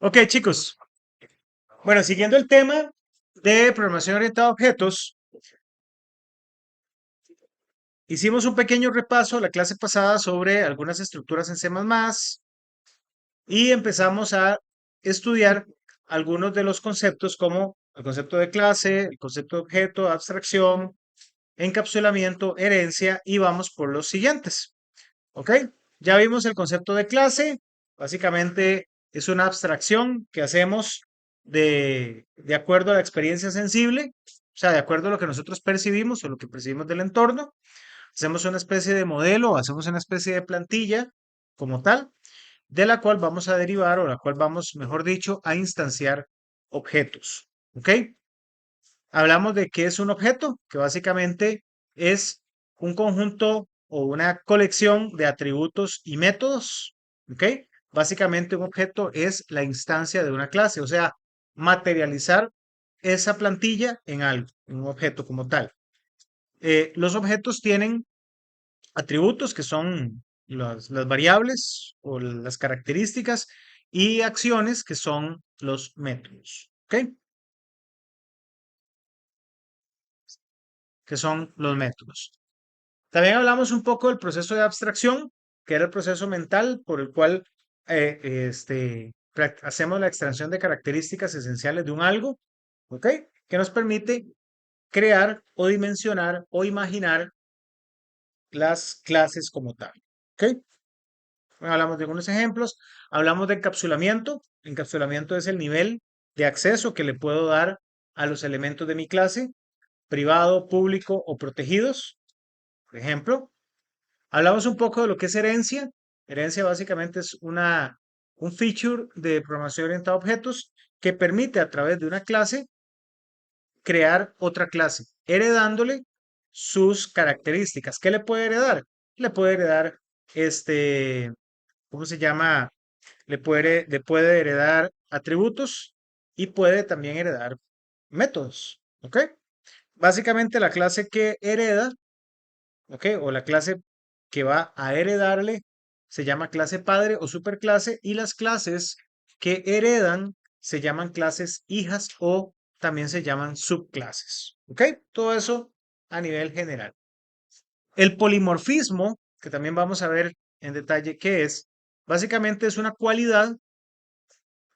Ok, chicos. Bueno, siguiendo el tema de programación orientada a objetos, hicimos un pequeño repaso la clase pasada sobre algunas estructuras en C++ y empezamos a estudiar algunos de los conceptos como el concepto de clase, el concepto de objeto, abstracción, encapsulamiento, herencia y vamos por los siguientes. ¿Ok? Ya vimos el concepto de clase. Básicamente es una abstracción que hacemos de acuerdo a la experiencia sensible, o sea, de acuerdo a lo que nosotros percibimos o lo que percibimos del entorno. Hacemos una especie de modelo, hacemos una especie de plantilla como tal, de la cual vamos a derivar o la cual vamos, mejor dicho, a instanciar objetos. ¿Ok? Hablamos de qué es un objeto, que básicamente es un conjunto o una colección de atributos y métodos. ¿Ok? Básicamente un objeto es la instancia de una clase, o sea, materializar esa plantilla en algo, en un objeto como tal. Los objetos tienen atributos que son las variables o las características y acciones que son los métodos. ¿Ok? Que son los métodos. También hablamos un poco del proceso de abstracción, que era el proceso mental por el cual hacemos la extracción de características esenciales de un algo, ¿ok? Que nos permite crear o dimensionar o imaginar las clases como tal, ¿ok? Bueno, hablamos de algunos ejemplos, hablamos de encapsulamiento. Encapsulamiento es el nivel de acceso que le puedo dar a los elementos de mi clase, privado, público o protegidos, por ejemplo. Hablamos un poco de lo que es herencia. Herencia básicamente es un feature de programación orientada a objetos que permite a través de una clase crear otra clase, heredándole sus características. ¿Qué le puede heredar? Le puede heredar ¿cómo se llama? Le puede heredar atributos y puede también heredar métodos. ¿Ok? Básicamente la clase que hereda, ¿ok? O la clase que va a heredarle se llama clase padre o superclase y las clases que heredan se llaman clases hijas o también se llaman subclases. ¿Ok? Todo eso a nivel general. El polimorfismo, que también vamos a ver en detalle qué es, básicamente es una cualidad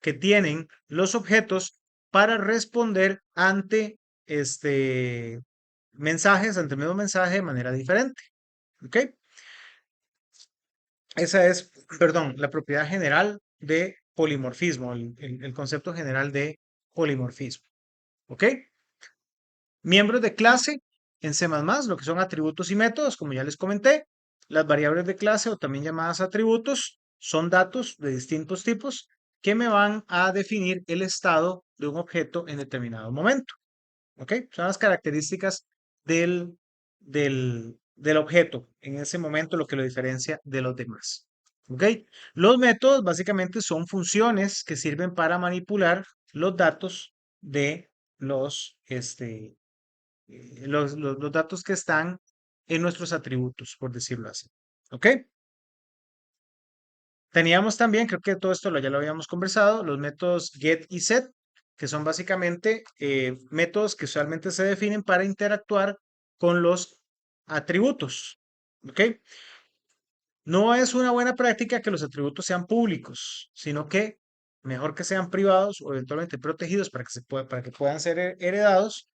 que tienen los objetos para responder ante mensajes, ante el mismo mensaje de manera diferente. ¿Ok? Esa es, perdón, la propiedad general de polimorfismo, el concepto general de polimorfismo. ¿Ok? Miembros de clase en C++, lo que son atributos y métodos, como ya les comenté. Las variables de clase o también llamadas atributos son datos de distintos tipos que me van a definir el estado de un objeto en determinado momento. ¿Ok? Son las características del objeto en ese momento, lo que lo diferencia de los demás. ¿Ok? Los métodos básicamente son funciones que sirven para manipular los datos de los datos que están en nuestros atributos, por decirlo así. ¿Ok? Teníamos también, creo que todo esto ya lo habíamos conversado, los métodos get y set, que son básicamente métodos que usualmente se definen para interactuar con los atributos. ¿Ok? No es una buena práctica que los atributos sean públicos, sino que mejor que sean privados o eventualmente protegidos para que, para que puedan ser heredados,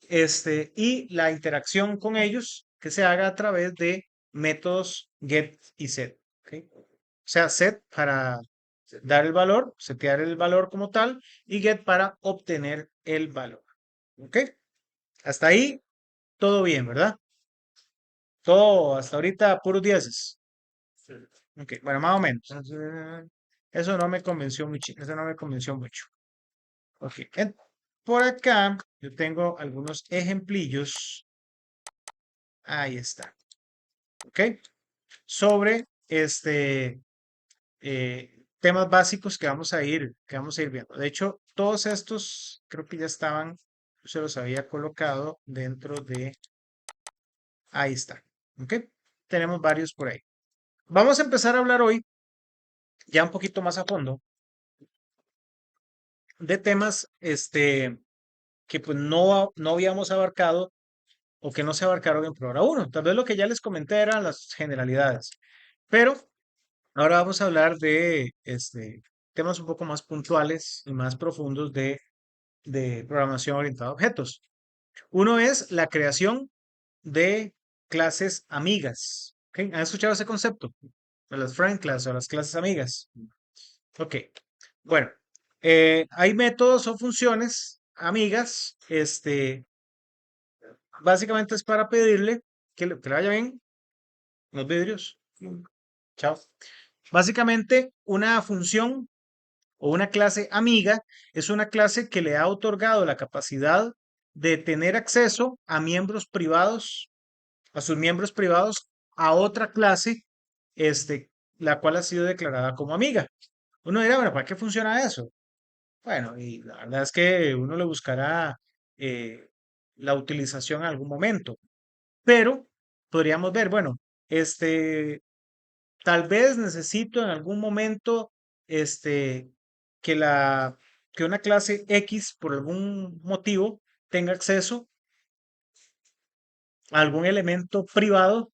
y la interacción con ellos que se haga a través de métodos get y set. ¿Ok? O sea, set para dar el valor, setear el valor como tal, y get para obtener el valor. ¿Ok? Hasta ahí todo bien, ¿verdad? Todo hasta ahorita puros dieces. Ok, bueno, más o menos. Eso no me convenció mucho. Eso no me convenció mucho. Ok, por acá yo tengo algunos ejemplillos. Ahí está. ¿Ok? Sobre temas básicos que vamos a ir viendo. De hecho, todos estos creo que ya estaban, yo se los había colocado dentro de, ahí está. ¿Ok? Tenemos varios por ahí. Vamos a empezar a hablar hoy, ya un poquito más a fondo, de temas que pues no habíamos abarcado o que no se abarcaron en Programa uno. Tal vez lo que ya les comenté eran las generalidades, pero ahora vamos a hablar de temas un poco más puntuales y más profundos de programación orientada a objetos. Uno es la creación de clases amigas. ¿Ok? ¿Han escuchado ese concepto? De las friend class o las clases amigas. Ok. Bueno, hay métodos o funciones amigas. Básicamente es para pedirle que le vaya bien los vidrios. Chao. Básicamente, una función o una clase amiga es una clase que le ha otorgado la capacidad de tener acceso a miembros privados, a sus miembros privados, a otra clase, la cual ha sido declarada como amiga. Uno dirá, bueno, ¿para qué funciona eso? Bueno, y la verdad es que uno le buscará eh, la utilización en algún momento, pero podríamos ver, bueno, este, tal vez necesito en algún momento, este, que la, que una clase X por algún motivo tenga acceso a algún elemento privado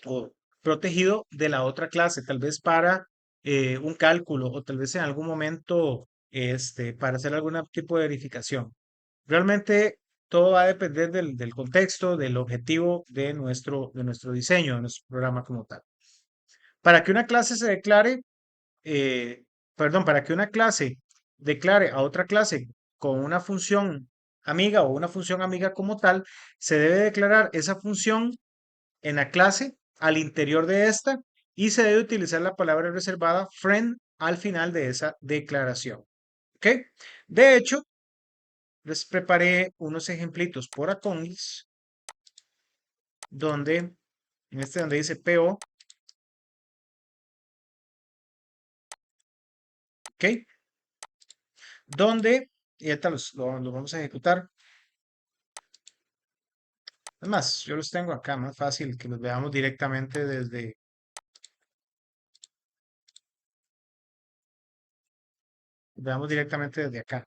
o protegido de la otra clase, tal vez para un cálculo o tal vez en algún momento para hacer algún tipo de verificación. Realmente todo va a depender del contexto, del objetivo de nuestro diseño, de nuestro programa como tal. Para que una clase se declare, perdón, para que una clase declare a otra clase con una función amiga o una función amiga como tal, se debe declarar esa función en la clase al interior de esta y se debe utilizar la palabra reservada friend al final de esa declaración. ¿Ok? De hecho, les preparé unos ejemplitos por Accounts donde, donde dice PO, ¿ok? Donde, y ahorita los vamos a ejecutar. Además, yo los tengo acá, más fácil que los veamos directamente desde acá.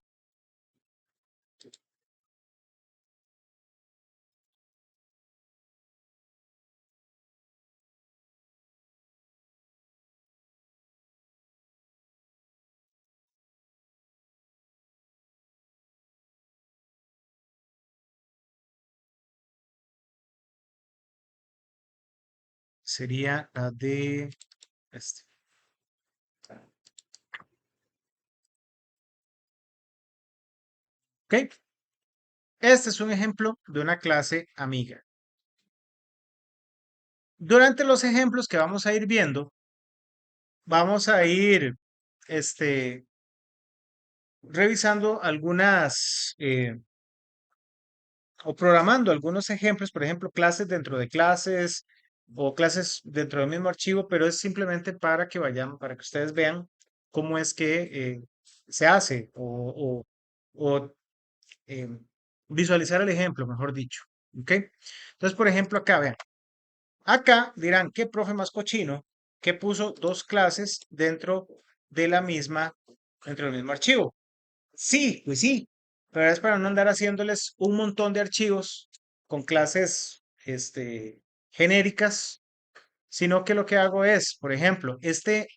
Sería la de este. ¿Ok? Este es un ejemplo de una clase amiga. Durante los ejemplos que vamos a ir viendo, vamos a ir este, revisando algunas o programando algunos ejemplos, por ejemplo, clases dentro de clases o clases dentro del mismo archivo, pero es simplemente para que vayan, para que ustedes vean cómo es que se hace o, eh, visualizar el ejemplo, mejor dicho. ¿Ok? Entonces, por ejemplo, acá vean, acá dirán, ¿qué profe más cochino que puso dos clases de la misma, dentro del mismo archivo? Sí, pues sí, pero es para no andar haciéndoles un montón de archivos con clases, genéricas, sino que lo que hago es, por ejemplo, este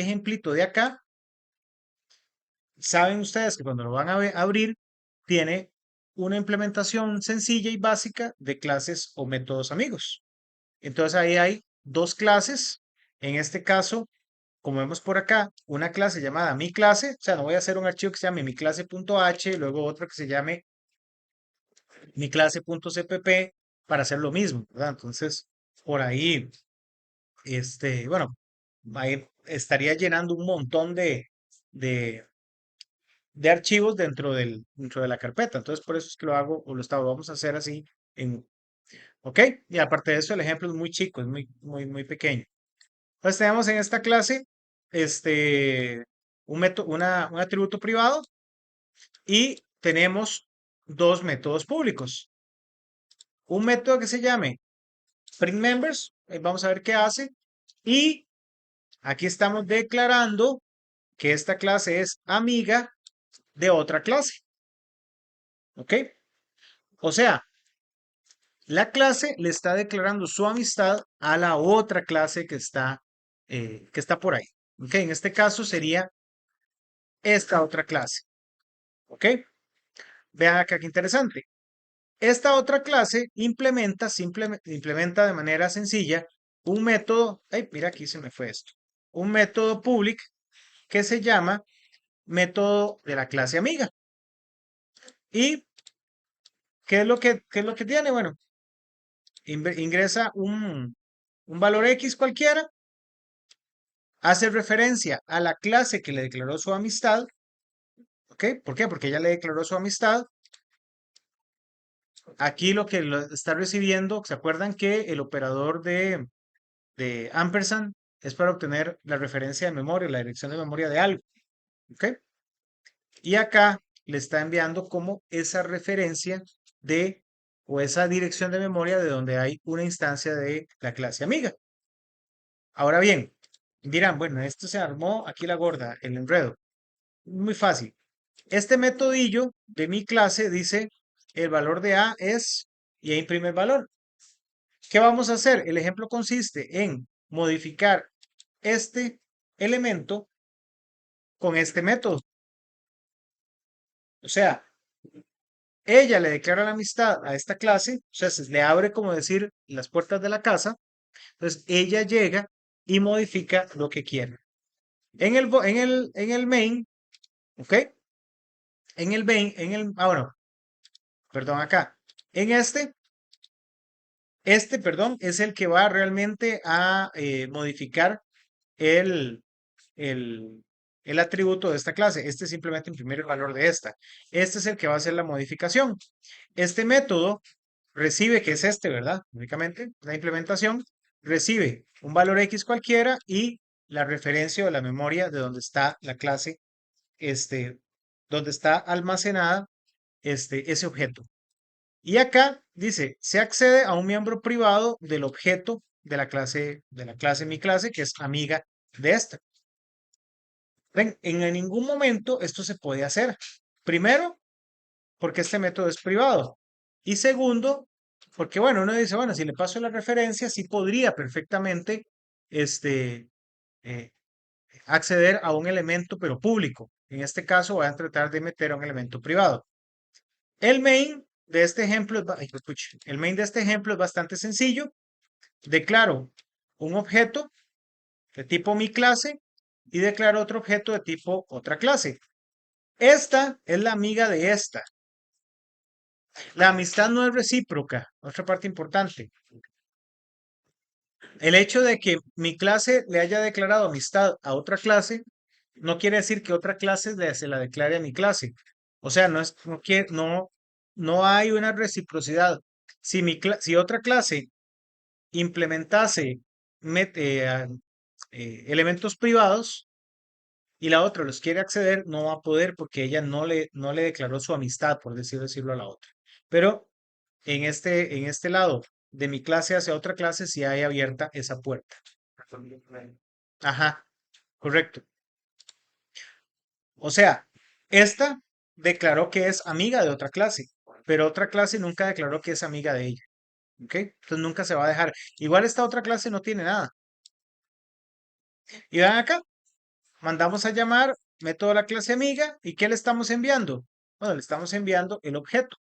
ejemplito de acá, saben ustedes que cuando lo van a abrir, tiene una implementación sencilla y básica de clases o métodos amigos. Entonces ahí hay dos clases, en este caso, como vemos por acá, una clase llamada mi clase, o sea, no voy a hacer un archivo que se llame mi clase.h, luego otro que se llame mi clase.cpp para hacer lo mismo, ¿verdad? Entonces, por ahí, bueno, ahí estaría llenando un montón de, de archivos dentro de la carpeta. Entonces, por eso es que lo hago o vamos a hacer así ¿ok? Y aparte de eso, el ejemplo es muy chico, es muy, muy, muy pequeño. Entonces, tenemos en esta clase, un atributo privado y tenemos dos métodos públicos. Un método que se llame print members, vamos a ver qué hace. Y aquí estamos declarando que esta clase es amiga de otra clase. ¿Ok? O sea, la clase le está declarando su amistad a la otra clase que está por ahí. ¿Ok? En este caso sería esta otra clase. ¿Ok? Vean acá qué interesante. Esta otra clase implementa de manera sencilla un método. Ay, mira, aquí se me fue esto. Un método public que se llama método de la clase amiga. ¿Y qué es lo que tiene? Bueno, ingresa un valor X cualquiera, hace referencia a la clase que le declaró su amistad. ¿Ok? ¿Por qué? Porque ella le declaró su amistad. Aquí lo que está recibiendo, ¿se acuerdan que el operador de ampersand es para obtener la referencia de memoria, la dirección de memoria de algo? ¿Ok? Y acá le está enviando como esa referencia de o esa dirección de memoria de donde hay una instancia de la clase amiga. Ahora bien, dirán, bueno, esto se armó aquí la gorda, el enredo. Muy fácil. Este metodillo de mi clase dice el valor de A es y ahí imprime el valor. ¿Qué vamos a hacer? El ejemplo consiste en modificar este elemento con este método. O sea, ella le declara la amistad a esta clase, o sea, se le abre, como decir, las puertas de la casa. Entonces, ella llega y modifica lo que quiere. En el main, ¿ok? Bueno, perdón, acá. En perdón, es el que va realmente a modificar el, el, el atributo de esta clase. Este simplemente imprimir el valor de esta. Este es el que va a hacer la modificación. Este método recibe, que es este, ¿verdad? Únicamente la implementación, recibe un valor X cualquiera y la referencia o la memoria de donde está la clase, donde está almacenada ese objeto. Y acá dice, se accede a un miembro privado del objeto de la clase mi clase, que es amiga de esta. Ven, en ningún momento esto se puede hacer. Primero, porque este método es privado. Y segundo, porque bueno, uno dice, bueno, si le paso la referencia, sí podría perfectamente este, eh, acceder a un elemento, pero público. En este caso, voy a tratar de meter a un elemento privado. El main de este ejemplo el main de este ejemplo es bastante sencillo. Declaro un objeto de tipo mi clase y declaro otro objeto de tipo otra clase. Esta es la amiga de esta. La amistad no es recíproca, otra parte importante. El hecho de que mi clase le haya declarado amistad a otra clase no quiere decir que otra clase se la declare a mi clase. O sea, no hay una reciprocidad. Si otra clase implementase elementos privados y la otra los quiere acceder, no va a poder porque ella no le declaró su amistad, por decirlo a la otra. Pero en este lado de mi clase hacia otra clase, sí hay abierta esa puerta. Ajá, correcto. O sea, esta declaró que es amiga de otra clase, pero otra clase nunca declaró que es amiga de ella. ¿Ok? Entonces nunca se va a dejar. Igual esta otra clase no tiene nada. Y vean acá, mandamos a llamar método de la clase amiga. ¿Y qué le estamos enviando? Bueno, le estamos enviando el objeto.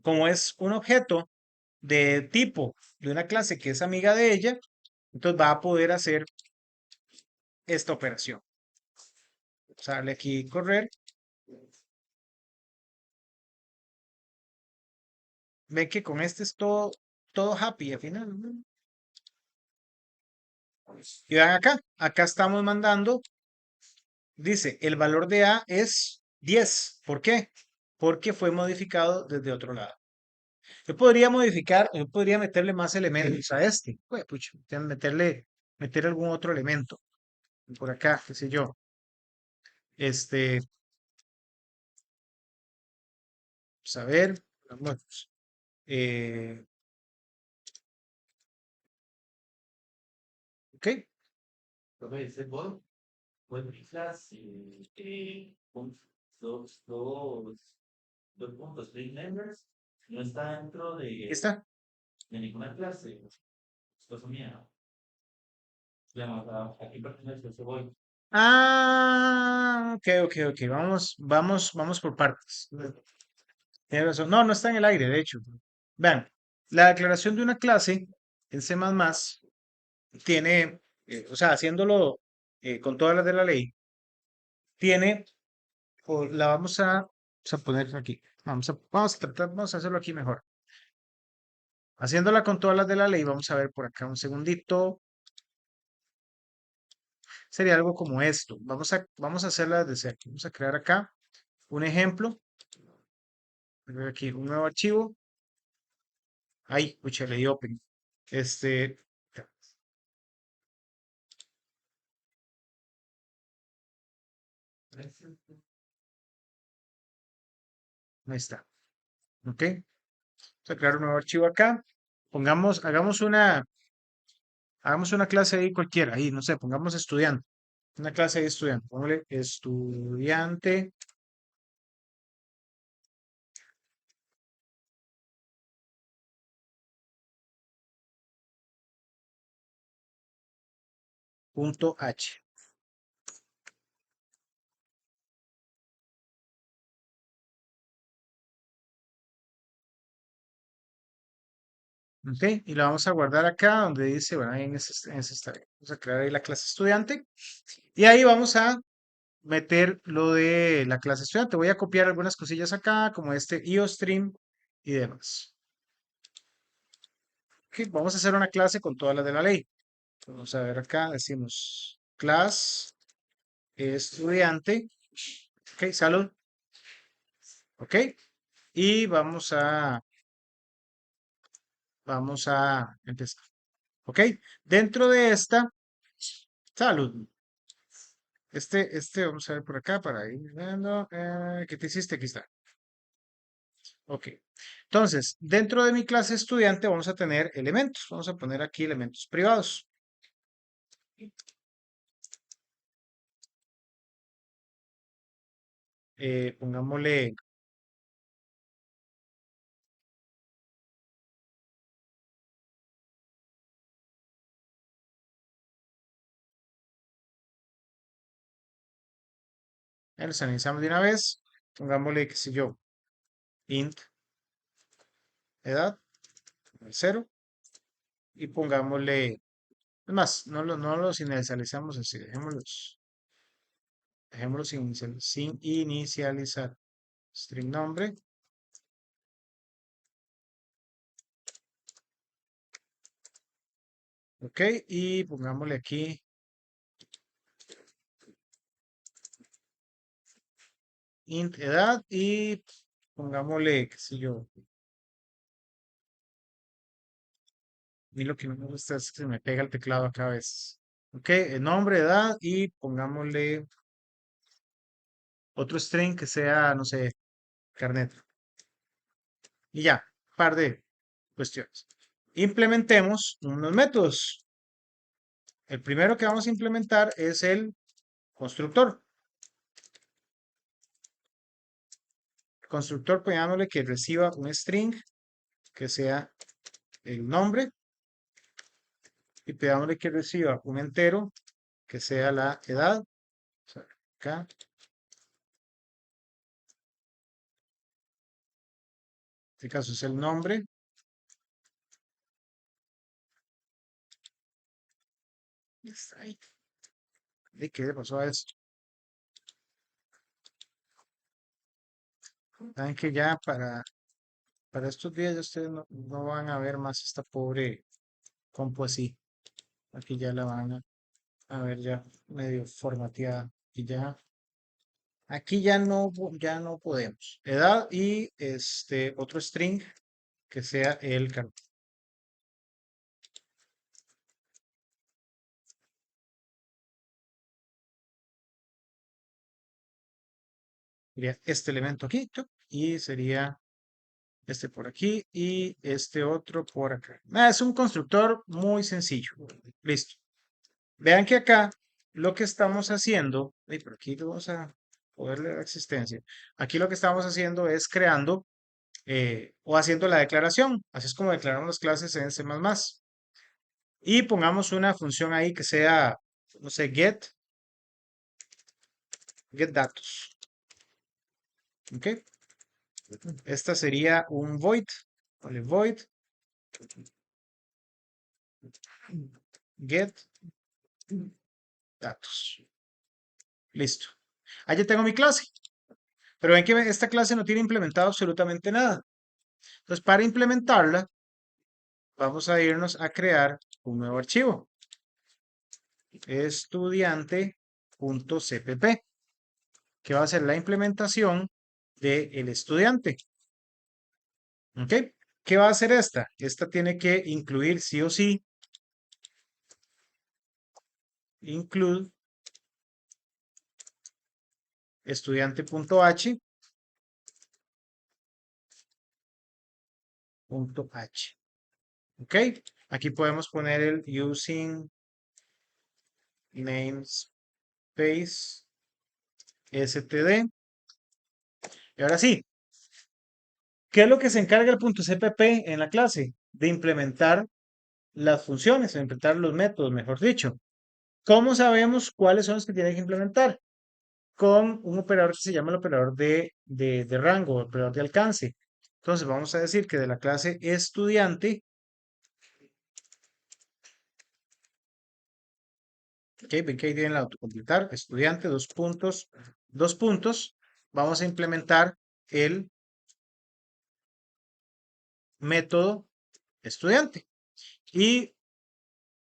Como es un objeto de tipo de una clase que es amiga de ella, entonces va a poder hacer esta operación. Sale aquí correr. Ven que con este es todo happy al final, ¿no? Y vean acá estamos mandando, dice, el valor de A es 10. ¿Por qué? Porque fue modificado desde otro lado. Yo podría meterle más elementos a este. Pues, pucha, meter algún otro elemento por acá, qué sé yo. Este, pues, a ver, vamos, eh, ok. pues mi clase, con dos puntos, three members, no está dentro Aquí está. de ninguna clase. Es cosa mía. Aquí pertenece ese voy. Ah, ok, ok, ok. Vamos por partes. Tiene razón. No, no está en el aire, de hecho. Vean, la declaración de una clase en C++ tiene, o sea, haciéndolo con todas las de la ley, tiene, o la vamos a poner aquí. Vamos a tratar, vamos a hacerlo aquí mejor. Haciéndola con todas las de la ley, vamos a ver por acá un segundito. Sería algo como esto. Vamos a hacerla desde aquí. Vamos a crear acá un ejemplo. Voy a ver aquí un nuevo archivo. Ay, pucha, le di open. Este, ahí está. ¿Ok? Vamos a crear un nuevo archivo acá. Hagamos una clase ahí cualquiera. Ahí, no sé, pongamos estudiante. Una clase de estudiante. Ponle estudiante. Punto H. ¿Ok? Y la vamos a guardar acá donde dice, bueno, ahí en ese está bien. Vamos a crear ahí la clase estudiante. Y ahí vamos a meter lo de la clase estudiante. Voy a copiar algunas cosillas acá, como este IOStream y demás. Ok, vamos a hacer una clase con todas las de la ley. Vamos a ver acá, decimos class estudiante. Ok, salud. Ok. Y vamos a empezar. Ok. Dentro de esta, salud. Vamos a ver por acá para ir viendo. ¿Qué te hiciste? Aquí está. Ok. Entonces, dentro de mi clase estudiante vamos a tener elementos. Vamos a poner aquí elementos privados. Pongámosle, los analizamos de una vez. Pongámosle, qué sé yo, int edad, cero. Y pongámosle, es más, no los inicializamos así. Dejémoslos sin inicializar. String nombre. Ok. Y pongámosle aquí int edad y pongámosle, qué sé yo, a mí lo que no me gusta es que se me pega el teclado acá a veces. Ok, el nombre, edad y pongámosle otro string que sea, no sé, carnet. Y ya, par de cuestiones. Implementemos unos métodos. El primero que vamos a implementar es el constructor. Constructor, pongámosle que reciba un string que sea el nombre y pedámosle que reciba un entero que sea la edad. O sea, acá, en este caso es el nombre. Está ahí. ¿Y qué le pasó a esto? Saben que ya para estos días ya ustedes no van a ver más esta pobre compu así. Aquí ya la van a ver ya medio formateada. Y ya, aquí ya no podemos. Edad y otro string que sea el carnet. Sería este elemento aquí, ¡tuc! Y sería este por aquí y este otro por acá. Es un constructor muy sencillo. Listo. Vean que acá lo que estamos haciendo, pero aquí vamos a poderle dar existencia. Aquí lo que estamos haciendo es creando o haciendo la declaración. Así es como declaramos las clases en C++. Y pongamos una función ahí que sea, no sé, get datos. ¿Ok? Esta sería un void. Vale, void get datos. Listo. Ahí ya tengo mi clase. Pero ven que esta clase no tiene implementado absolutamente nada. Entonces, para implementarla, vamos a irnos a crear un nuevo archivo. Estudiante.cpp, que va a ser la implementación del estudiante. ¿Ok? ¿Qué va a hacer esta? Esta tiene que incluir sí o sí, include estudiante.h. ¿Ok? Aquí podemos poner el using namespace std. Y ahora sí, ¿qué es lo que se encarga el punto .cpp en la clase? De implementar las funciones, de implementar los métodos, mejor dicho. ¿Cómo sabemos cuáles son los que tienen que implementar? Con un operador que se llama el operador de rango, el operador de alcance. Entonces vamos a decir que de la clase estudiante, ok, ven que ahí tienen el autocompletar, estudiante, dos puntos, vamos a implementar el método estudiante. Y,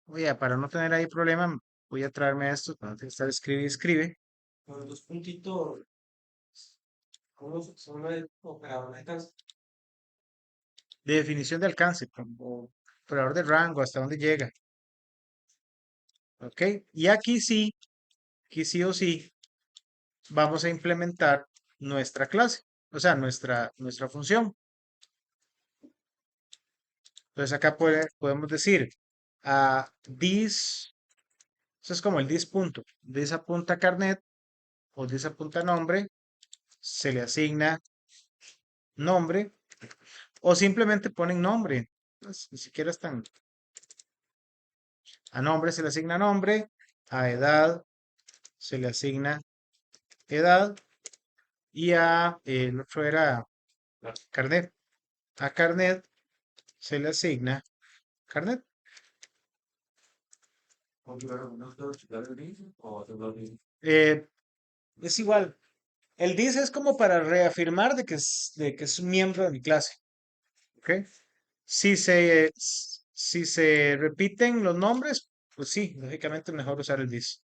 oye, para no tener ahí problema, voy a traerme esto, para no tener que estar escribe y escribe. Con los puntitos, ¿cómo son el operador de alcance? De definición de alcance, como operador de rango, hasta dónde llega. Ok, y aquí sí o sí, vamos a implementar nuestra clase, o sea, nuestra función. Entonces acá podemos decir this, eso es como el this punto, this apunta carnet o this apunta nombre, se le asigna nombre o simplemente ponen nombre, pues, ni siquiera están, a nombre se le asigna nombre, a edad se le asigna edad y a, el otro era carnet, a carnet se le asigna carnet. Configurar unos dos, o hacer lo mismo. Eh, es igual. El dice es como para reafirmar de que es un miembro de mi clase. ¿Ok? Si se repiten los nombres, pues sí, lógicamente es mejor usar el this.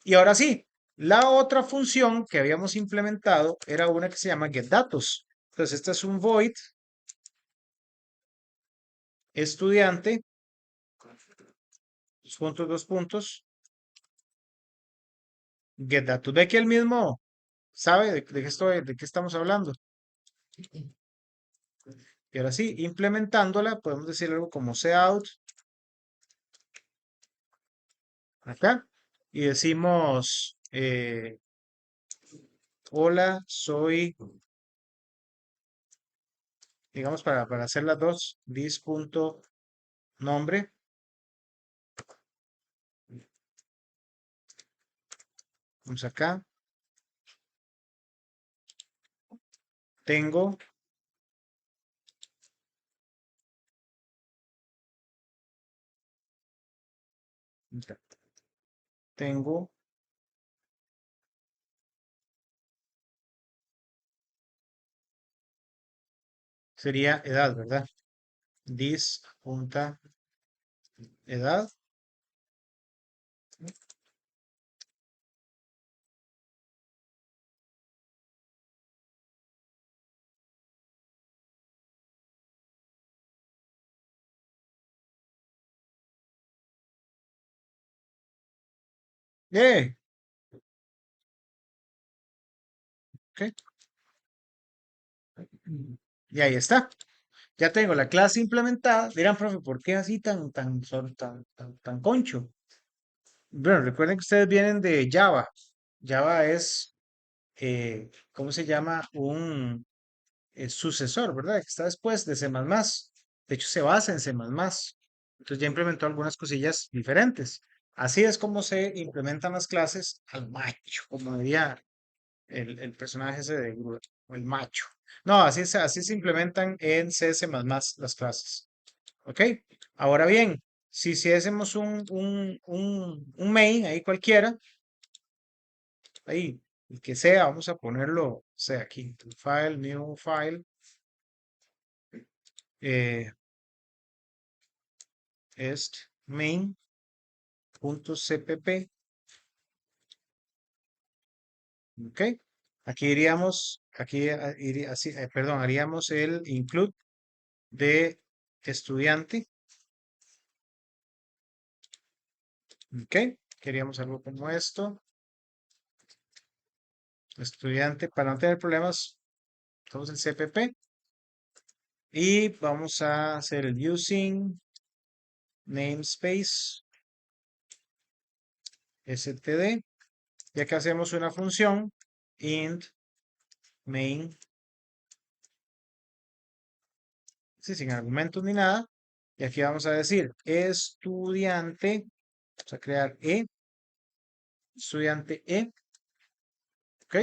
Y ahora sí, la otra función que habíamos implementado era una que se llama getDatos. Entonces, este es un void estudiante, dos puntos, getDatos. Ve que él mismo sabe de qué estamos hablando. Y ahora sí, implementándola, podemos decir algo como cout acá y decimos, hola, soy, digamos, para hacer las dos, this.nombre, vamos acá, tengo, tengo, sería edad, ¿verdad? This.edad, ¡eh! Ok, y ahí está. Ya tengo la clase implementada. Dirán, profe, ¿por qué así tan concho? Bueno, recuerden que ustedes vienen de Java. Java es, ¿cómo se llama? Un sucesor, ¿verdad? Que está después de C++. De hecho, se basa en C++. Entonces ya implementó algunas cosillas diferentes. Así es como se implementan las clases al macho, como diría el personaje ese de Groot, o el macho. No, así se implementan en C++ las clases. ¿Ok? Ahora bien, si hacemos un main ahí cualquiera, ahí, el que sea, vamos a ponerlo, o sea, aquí, file, new file, eh, est main.cpp, ¿ok? Aquí iríamos, aquí así, perdón, haríamos el include de estudiante, ¿ok? Queríamos algo como esto, estudiante, para no tener problemas, vamos el cpp y vamos a hacer el using namespace std, ya que hacemos una función int main, sí, sin argumentos ni nada, y aquí vamos a decir estudiante, vamos a crear estudiante ¿ok?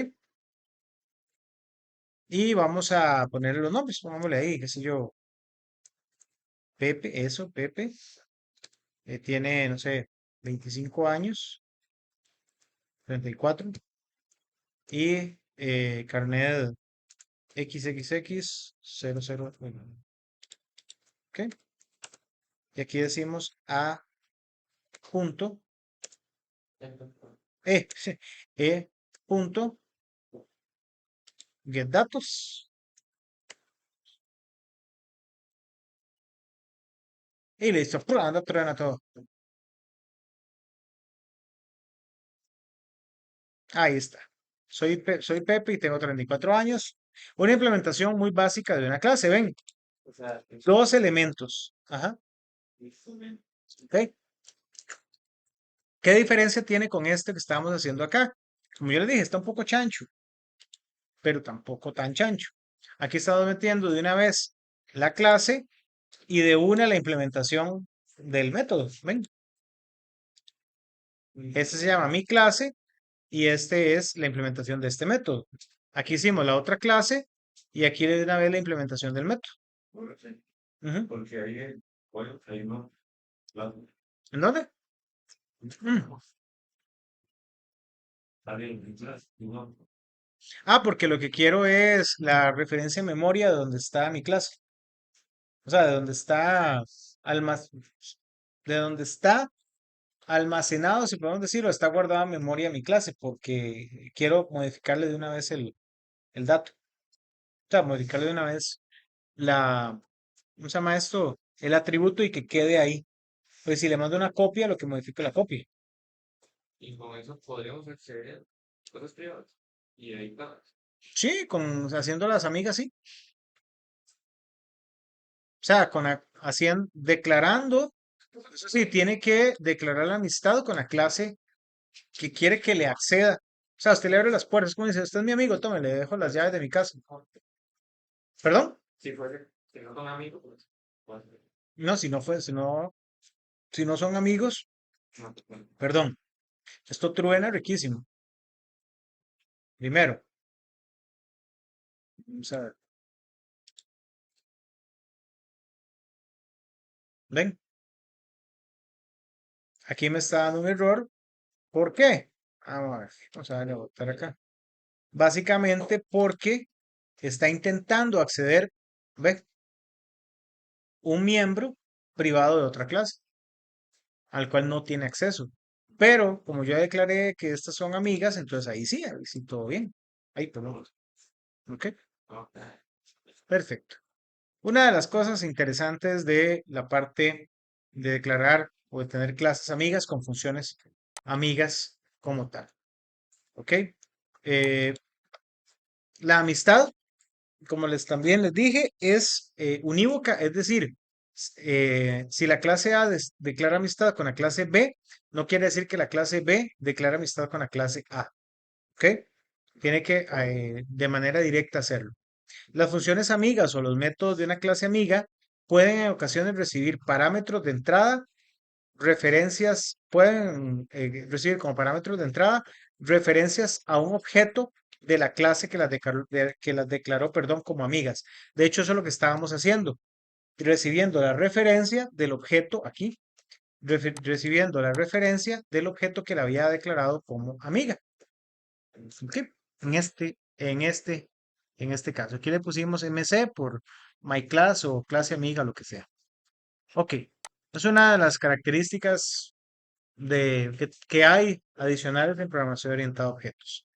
Y vamos a ponerle los nombres, pongámosle ahí, qué sé yo, Pepe, eso, Pepe, tiene, no sé, 25 años, 34, y carnet XXX 00, bueno, ¿ok? Y aquí decimos a punto, e, e punto, get datos, y listo, ¡pum! Anda, truena todo. Ahí está. Soy Pepe y tengo 34 años. Una implementación muy básica de una clase, ven, O sea, dos elementos. Ajá, ¿ok? ¿Qué diferencia tiene con este que estábamos haciendo acá? Como yo les dije, está un poco chancho, pero tampoco tan chancho. Aquí estamos metiendo de una vez la clase y de una la implementación del método. Ven, este se llama mi clase y este es la implementación de este método. Aquí hicimos la otra clase y aquí de una vez la implementación del método. Ujú. porque ahí, bueno, ahí no, claro, ¿En dónde? Mm. está bien, entonces, no, Ah, porque lo que quiero es la referencia en memoria de donde está mi clase. O sea, de donde está almac- de donde está almacenado, si podemos decirlo, está guardada en memoria mi clase, porque quiero modificarle de una vez el dato. O sea, modificarle de una vez ¿cómo se llama esto? El atributo y que quede ahí. Pues si le mando una copia, lo que modifique la copia. y con eso podríamos acceder a cosas privadas y editar. Sí, haciendo las amigas, sí. O sea, declarando, eso sí, tiene que declarar la amistad con la clase que quiere que le acceda. O sea, usted le abre las puertas, como dice, usted es mi amigo, tome, le dejo las llaves de mi casa. ¿Perdón? Si fuese, si no son amigos, pues, No, si no son amigos, no te cuento. perdón. Esto truena riquísimo. Primero, vamos a ver, ven, aquí me está dando un error. ¿Por qué? Vamos a ver, vamos a darle a botar acá. Básicamente porque está intentando acceder, ve, un miembro privado de otra clase, al cual no tiene acceso. Pero como yo declaré que estas son amigas, entonces ahí sí, todo bien. Ahí, perdón. ¿Ok? Ok. Perfecto. Una de las cosas interesantes de la parte de declarar o de tener clases amigas con funciones amigas como tal. ¿Ok? Eh, la amistad, como también les dije, es unívoca, es decir, Si la clase A declara amistad con la clase B, no quiere decir que la clase B declara amistad con la clase A, ¿ok? Tiene que de manera directa hacerlo. Las funciones amigas o los métodos de una clase amiga pueden en ocasiones recibir parámetros de entrada, pueden recibir como parámetros de entrada referencias a un objeto de la clase que las declaró, perdón, como amigas. De hecho, eso es lo que estábamos haciendo, recibiendo la referencia del objeto aquí, recibiendo la referencia del objeto que la había declarado como amiga. ¿Ok? En este caso. Aquí le pusimos MC por My Class o clase amiga, lo que sea. Ok. Es una de las características que hay adicionales en programación orientada a objetos.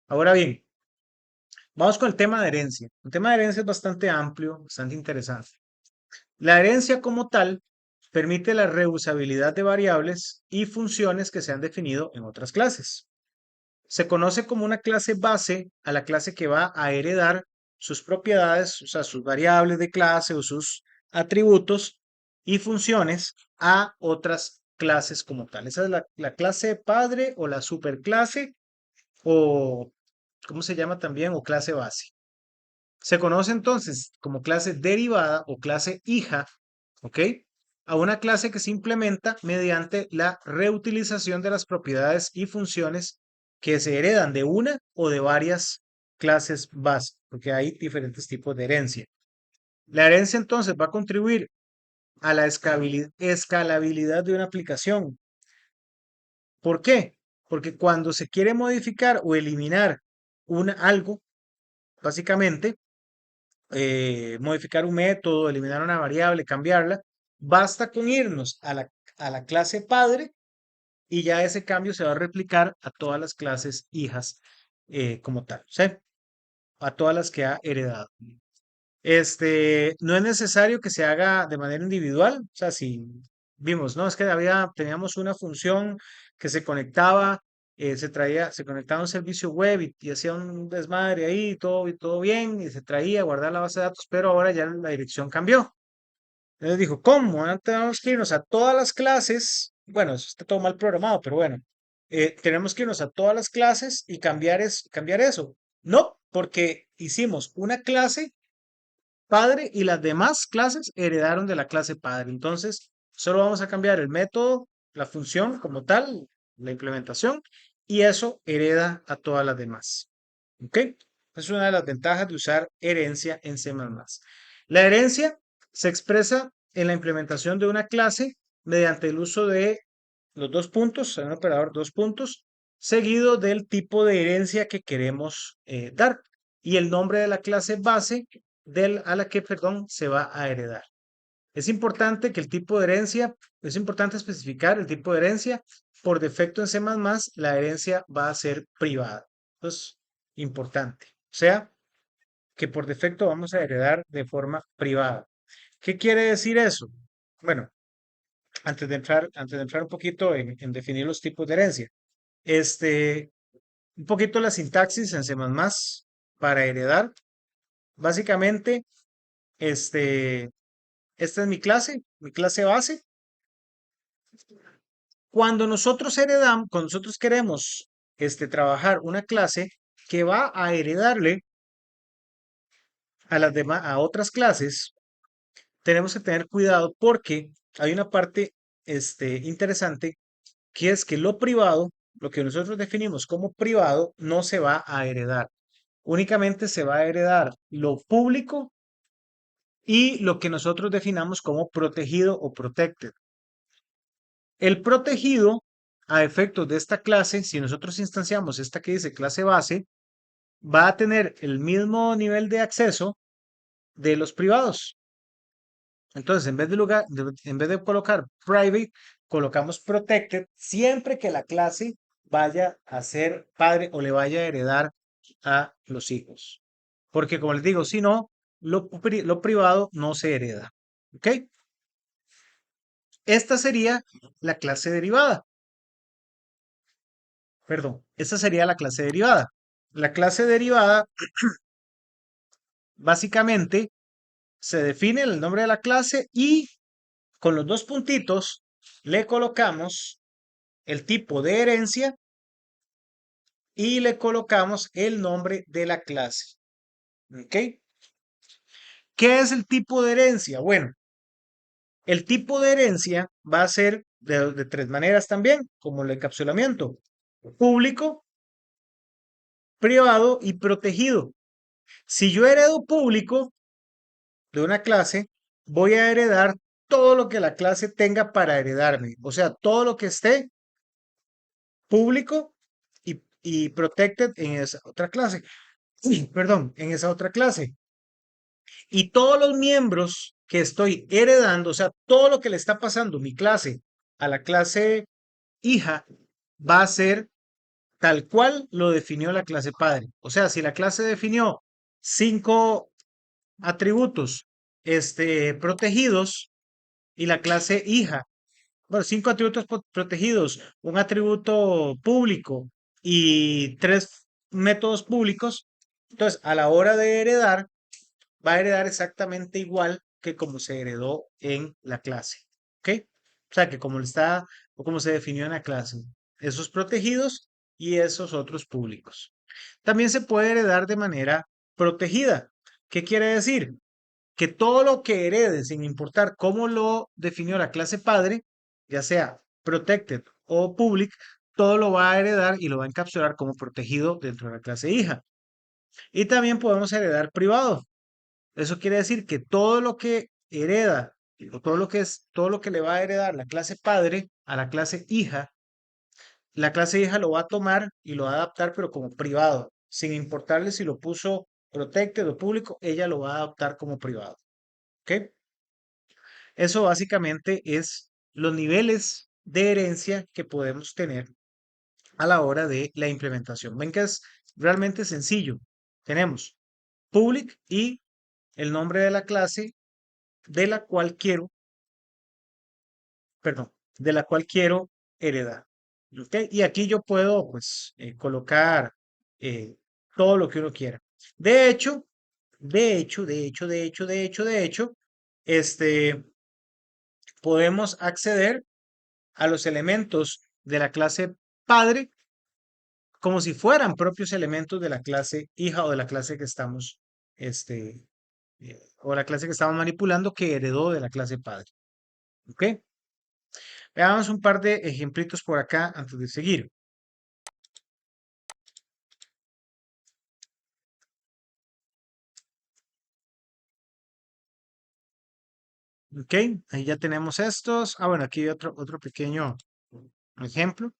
Ahora bien, vamos con el tema de herencia. El tema de herencia es bastante amplio, bastante interesante. La herencia como tal permite la reusabilidad de variables y funciones que se han definido en otras clases. Se conoce como una clase base a la clase que va a heredar sus propiedades, o sea, sus variables de clase o sus atributos y funciones a otras clases como tal. Esa es la clase padre o la superclase o, ¿cómo se llama también? O clase base. Se conoce entonces como clase derivada o clase hija, ¿ok? A una clase que se implementa mediante la reutilización de las propiedades y funciones que se heredan de una o de varias clases base, porque hay diferentes tipos de herencia. La herencia entonces va a contribuir a la escalabilidad de una aplicación. ¿Por qué? Porque cuando se quiere modificar o eliminar algo, básicamente, modificar un método, eliminar una variable, cambiarla, basta con irnos a la clase padre y ya ese cambio se va a replicar a todas las clases hijas como tal, ¿sí? A todas las que ha heredado. No es necesario que se haga de manera individual, o sea, si vimos, ¿no? Es que teníamos una función que se conectaba, se conectaba a un servicio web y hacía un desmadre ahí, y todo bien, y se traía a guardar la base de datos, pero ahora ya la dirección cambió. Entonces dijo, ¿cómo? Ahora tenemos que irnos a todas las clases, bueno, eso está todo mal programado, pero bueno, tenemos que irnos a todas las clases y cambiar eso. No, porque hicimos una clase padre y las demás clases heredaron de la clase padre. Entonces, solo vamos a cambiar el método, la función como tal, la implementación, y eso hereda a todas las demás. ¿Ok? Es una de las ventajas de usar herencia en C++. La herencia se expresa en la implementación de una clase mediante el uso de los dos puntos, en un operador dos puntos, seguido del tipo de herencia que queremos dar y el nombre de la clase base a la que, perdón, se va a heredar. Es importante especificar el tipo de herencia. Por defecto en C++, la herencia va a ser privada. Entonces, importante. O sea, que por defecto vamos a heredar de forma privada. ¿Qué quiere decir eso? Bueno, antes de entrar un poquito en definir los tipos de herencia, un poquito la sintaxis en C++ para heredar. Básicamente, este, esta es mi clase base. Cuando nosotros queremos trabajar una clase que va a heredarle a las demás, a otras clases, tenemos que tener cuidado porque hay una parte interesante que es que lo privado, lo que nosotros definimos como privado, no se va a heredar. Únicamente se va a heredar lo público y lo que nosotros definamos como protegido o protected. El protegido, a efectos de esta clase, si nosotros instanciamos esta que dice clase base, va a tener el mismo nivel de acceso de los privados. Entonces, en vez de colocar private, colocamos protected siempre que la clase vaya a ser padre o le vaya a heredar a los hijos. Porque como les digo, si no, lo privado no se hereda. ¿Ok? Esta sería la clase derivada. Perdón, esta sería la clase derivada. La clase derivada básicamente se define el nombre de la clase y con los dos puntitos le colocamos el tipo de herencia y le colocamos el nombre de la clase. ¿Ok? ¿Qué es el tipo de herencia? Bueno, el tipo de herencia va a ser de tres maneras también, como el encapsulamiento: público, privado y protegido. Si yo heredo público de una clase, voy a heredar todo lo que la clase tenga para heredarme, o sea, todo lo que esté público y protected en esa otra clase. Perdón, en esa otra clase. Y todos los miembros que estoy heredando, o sea, todo lo que le está pasando mi clase a la clase hija, va a ser tal cual lo definió la clase padre. O sea, si la clase definió 5 atributos protegidos y la clase hija, bueno, 5 atributos protegidos, un atributo público y 3 métodos públicos, entonces a la hora de heredar, va a heredar exactamente igual que como se heredó en la clase. ¿Ok? O sea, que como está o como se definió en la clase. Esos protegidos y esos otros públicos. También se puede heredar de manera protegida. ¿Qué quiere decir? Que todo lo que herede, sin importar cómo lo definió la clase padre, ya sea protected o public, todo lo va a heredar y lo va a encapsular como protegido dentro de la clase hija. Y también podemos heredar privado. Eso quiere decir que todo lo que hereda, o todo lo que le va a heredar la clase padre a la clase hija, la clase hija lo va a tomar y lo va a adaptar, pero como privado, sin importarle si lo puso protected o público, ella lo va a adaptar como privado. ¿Ok? Eso básicamente es los niveles de herencia que podemos tener a la hora de la implementación. Ven que es realmente sencillo. Tenemos public y el nombre de la clase de la cual quiero, perdón, de la cual quiero heredar. ¿Ok? Y aquí yo puedo, pues, colocar eh, todo lo que uno quiera. De hecho, de hecho, este, podemos acceder a los elementos de la clase padre como si fueran propios elementos de la clase hija o de la clase que estamos, o la clase que estamos manipulando que heredó de la clase padre. ¿Ok? Veamos un par de ejemplitos por acá antes de seguir. Ok, ahí ya tenemos estos. Ah, bueno, aquí hay otro pequeño ejemplo.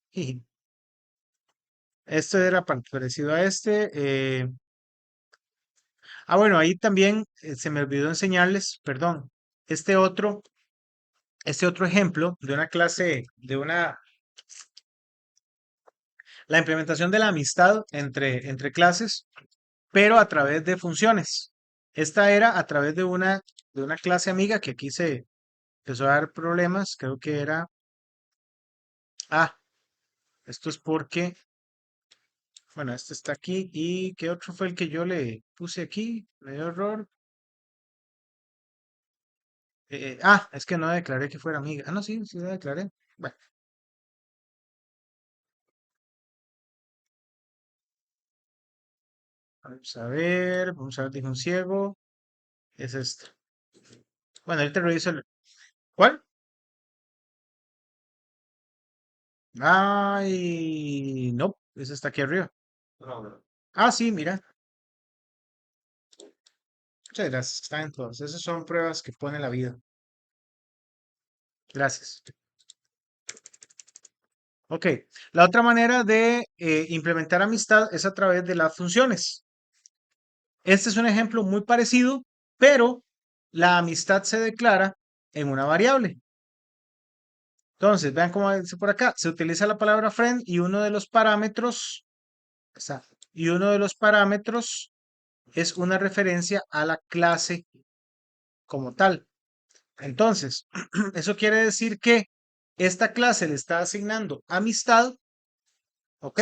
Este era parecido a este. Bueno, ahí también se me olvidó enseñarles, perdón, este otro, este otro ejemplo de una clase, la implementación de la amistad entre clases, pero a través de funciones. Esta era a través de una clase amiga que aquí se empezó a dar problemas. Creo que era, ah, esto es porque, bueno, este está aquí. ¿Y qué otro fue el que yo le puse aquí? Me dio error. Es que no declaré que fuera amiga. No, sí, sí la declaré. Bueno, vamos a ver, dijo un ciego. Es esto. Bueno, ahorita reviso ¿Cuál? Ay, no, ese está aquí arriba. No, Sí, mira. Muchas gracias. Están en todas. Esas son pruebas que pone la vida. Gracias. Ok. La otra manera de implementar amistad es a través de las funciones. Este es un ejemplo muy parecido, pero la amistad se declara en una variable. Entonces, vean cómo dice por acá. Se utiliza la palabra friend y uno de los parámetros, y uno de los parámetros es una referencia a la clase como tal. Entonces, eso quiere decir que esta clase le está asignando amistad, ¿ok?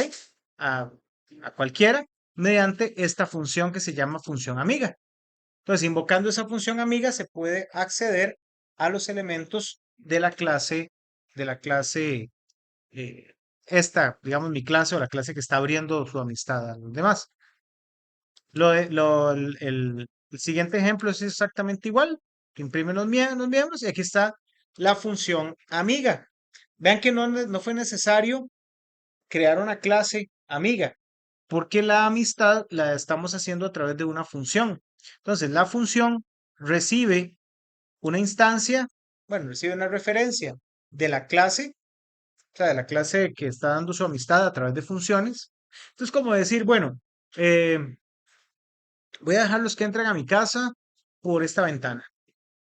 A, a cualquiera mediante esta función que se llama función amiga. Entonces, invocando esa función amiga se puede acceder a los elementos de la clase, esta, digamos, mi clase o la clase que está abriendo su amistad a los demás. El siguiente ejemplo es exactamente igual. Imprime los miembros y aquí está la función amiga. Vean que no fue necesario crear una clase amiga, porque la amistad la estamos haciendo a través de una función. Entonces, la función recibe una instancia, bueno, recibe una referencia de la clase, o sea, de la clase que está dando su amistad a través de funciones. Entonces, como decir, bueno, eh, voy a dejarlos que entren a mi casa por esta ventana.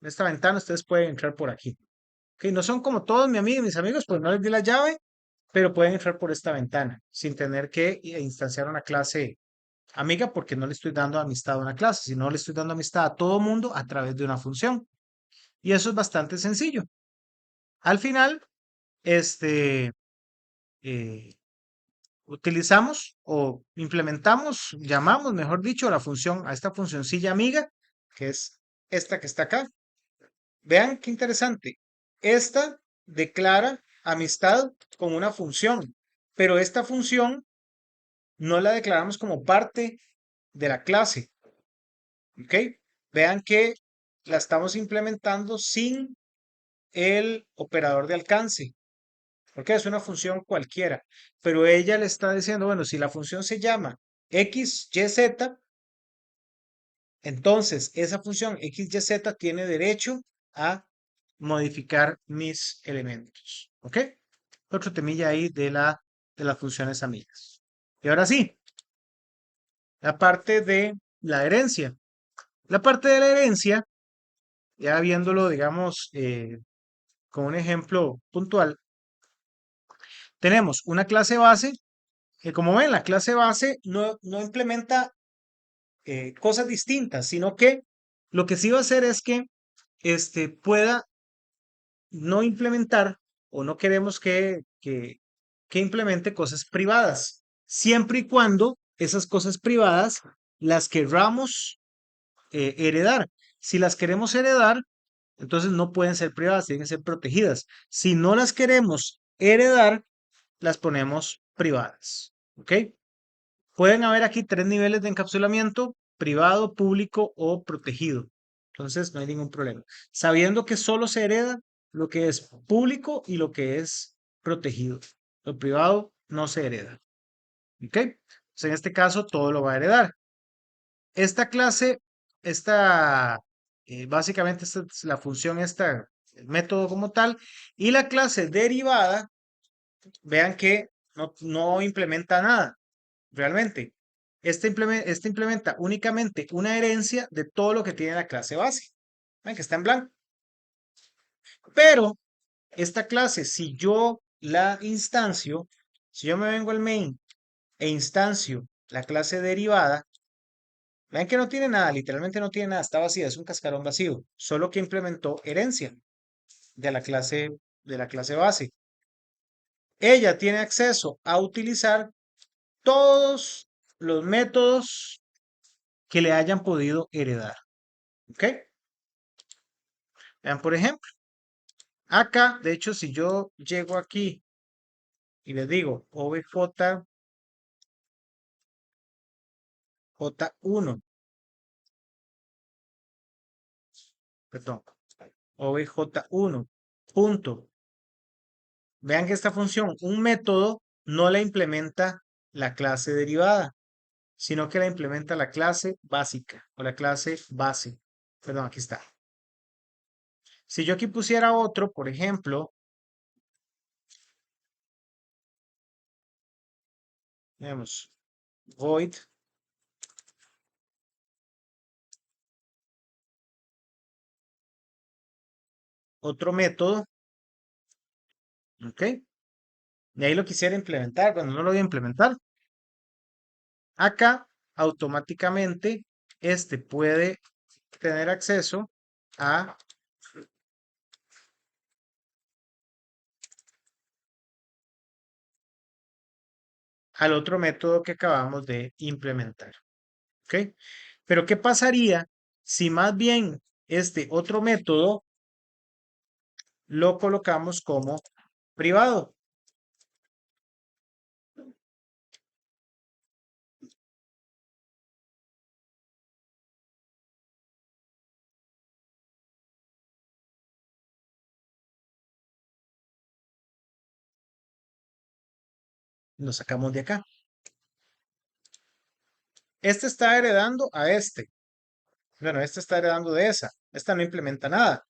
En esta ventana ustedes pueden entrar por aquí. Ok, no son como todos mis amigos, pues no les di la llave, pero pueden entrar por esta ventana sin tener que instanciar una clase amiga porque no le estoy dando amistad a una clase, sino le estoy dando amistad a todo mundo a través de una función. Y eso es bastante sencillo. Al final, este, eh, utilizamos o implementamos, llamamos, mejor dicho, la función, a esta funcioncilla amiga, que es esta que está acá. Vean qué interesante. Esta declara amistad con una función, pero esta función no la declaramos como parte de la clase. ¿Ok? Vean que la estamos implementando sin el operador de alcance, porque es una función cualquiera, pero ella le está diciendo, bueno, si la función se llama x, y, z, entonces esa función x, y, z tiene derecho a modificar mis elementos. ¿Ok? Otro temilla ahí de las funciones amigas. Y ahora sí, la parte de la herencia. La parte de la herencia, ya viéndolo, digamos, con un ejemplo puntual, tenemos una clase base que, como ven, la clase base no implementa cosas distintas, sino que lo que sí va a hacer es que pueda no implementar o no queremos que implemente cosas privadas, siempre y cuando esas cosas privadas las querramos heredar. Si las queremos heredar, entonces no pueden ser privadas, tienen que ser protegidas. Si no las queremos heredar, las ponemos privadas. ¿Ok? Pueden haber aquí tres niveles de encapsulamiento: privado, público o protegido. Entonces no hay ningún problema. Sabiendo que solo se hereda lo que es público y lo que es protegido. Lo privado no se hereda. ¿Ok? Entonces, en este caso todo lo va a heredar. Esta clase, básicamente esta es la función, el método como tal. Y la clase derivada, vean que no implementa nada realmente. Este implementa únicamente una herencia de todo lo que tiene la clase base. Ven que está en blanco. Pero esta clase, si yo la instancio, si yo me vengo al main e instancio la clase derivada, ven que no tiene nada, literalmente no tiene nada, está vacía, es un cascarón vacío, solo que implementó herencia de la clase base. Ella tiene acceso a utilizar todos los métodos que le hayan podido heredar. ¿Ok? Vean, por ejemplo, acá, de hecho, si yo llego aquí y les digo obj, j1, perdón, obj1, punto. Vean que esta función, un método, no la implementa la clase derivada, sino que la implementa la clase básica o la clase base. Perdón, aquí está. Si yo aquí pusiera otro, por ejemplo, veamos, void, otro método, ¿ok? Y ahí lo quisiera implementar, cuando no lo voy a implementar. Acá, automáticamente, puede tener acceso a, al otro método que acabamos de implementar. ¿Ok? Pero ¿qué pasaría si más bien este otro método lo colocamos como privado. Lo sacamos de acá. Este está heredando a este. Bueno, este está heredando de esa. Esta no implementa nada,